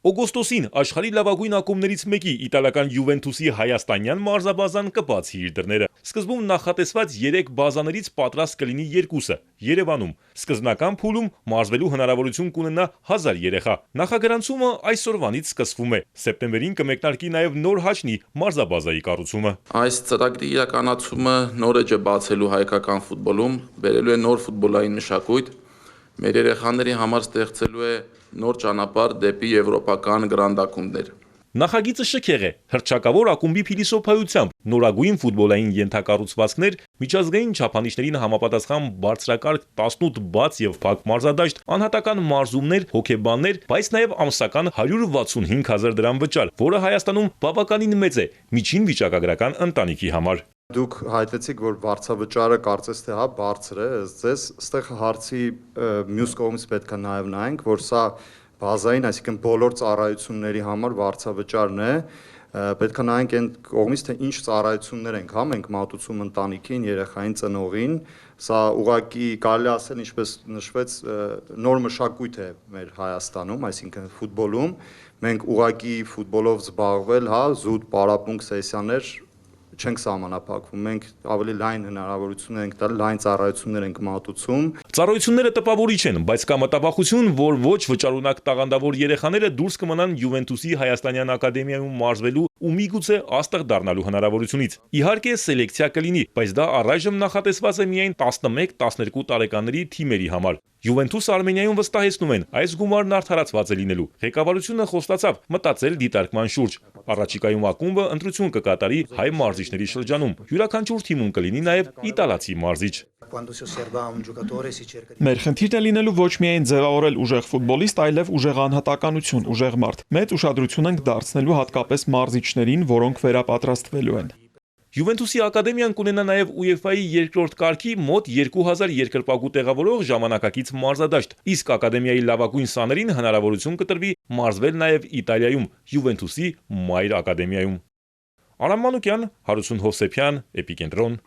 Օգոստոսին աշխարհի լավագույն ակումբներից մեկի իտալական Յուվենտուսի հայաստանյան մարզաբազան կբացի իր դռները։ Սկզբում նախատեսված 3 բազաներից պատրաստ կլինի 2-ը Երևանում։ Սկզբնական փուլում մարզվելու հնարավորություն կունենա 1000 երեխա։ Նախագրանցումը այսօրվանից սկսվում է։ Սեպտեմբերին կմեկնարկի նաև նոր Հաչնի մարզաբազայի կառուցումը։ Այս ծրագրի իրականացումը նոր էջ է բացելու հայկական ֆուտբոլում, բերելու է նոր ֆուտբոլային մշակույթ, մեր երեխաների համար ստեղծելու է նոր ճանապարհ դեպի եվրոպական գրանդ ակումբներ։ Նախագիծը շքեղ է, հռչակավոր ակումբի փիլիսոփայությամբ, նորագույն ֆուտբոլային ենթակառուցվածքներ, միջազգային չափանիշներին համապատասխան բարձրակարգ 18 բաց եւ փակ մարզադաշտ, անհատական մարզումներ, հոգեբաններ, բայց նաեւ ամսական 165,000 դրամ վճար, որը Հայաստանում բավականին մեծ է միջին վիճակագրական ընտանիքի համար։ Դուք հայտվեցիք, որ վարձավճարը կարծես թե հա բարձր է, ձեզ այստեղ հարցի մյուս կողմից պետք է նաև նայենք, որ սա բազային, այսինքն բոլոր ծառայությունների համար վարձավճարն է, պետք է նայենք այն կողմից, թե ինչ ծառայություններ ենք, հա, մենք մատուցում ընտանիքին, երեխային ծնողին, սա ուղղակի կարելի ասել, ինչպես նշվեց, նոր մշակույթ է մեր Հայաստանում, այսինքն ֆուտբոլում, մենք ուղղակի ֆուտբոլով զբաղվել, հա, զուտ պարապմունք սեսիաներ չենք սահմանափակվում, մենք ավելի լայն հնարավորություն ենք տալ, լայն ծառայություններ ենք մատուցում։ Ծառայությունները տպավորիչ են, բայց կա մտավախություն, որ ոչ վճարունակ տաղանդավոր երեխաները դուրս կմնան Յուվենտուսի հայաստանյան ակադեմիայում մարզվելու ու միգուցե աստղ դառնալու հնարավորությունից։ Իհարկե սելեկցիա կլինի, բայց դա առայժմ նախատեսված է միայն 11-12 տարեկանների թիմերի համար։ Յուվենտուս Արմենիայում վստահեցնում են, այս գումարն արդարացված է լինելու։ Ղեկավարությունը խոստացավ մտածել դիտարկման շուրջ։ Առաջիկայում ակումբը ընտրություն կկատարի հայ մարզիչների շրջանում։ Յուրաքանչյուր թիմում կլինի նաև իտալացի մարզիչ։ Մեր խնդիրն է լինելու ոչ միայն ձևավորել ուժեղ ֆուտբոլիստ, այլև ուժեղ անհատականություն, ուժեղ մարդ։ Մեծ ուշադրություն ենք դարձնելու հատկապես մարզիչներին, որոնք վերապատրաստվելու են։ Յուվենտուսի ակադեմիան կունենա նաև UEFA-ի երկրորդ կարգի մոտ 2000 երկրպագու տեղավորող ժամանակակից մարզադաշտ, իսկ ակադեմիայի լավագույն սաներին հնարավորություն կտրվի մարզվել նաև Իտալիայում, Յուվենտուսի մայր ակադեմիայում։ Արամ Մանուկյան, Հարություն Հովսեփյան, Էպիկենտրոն։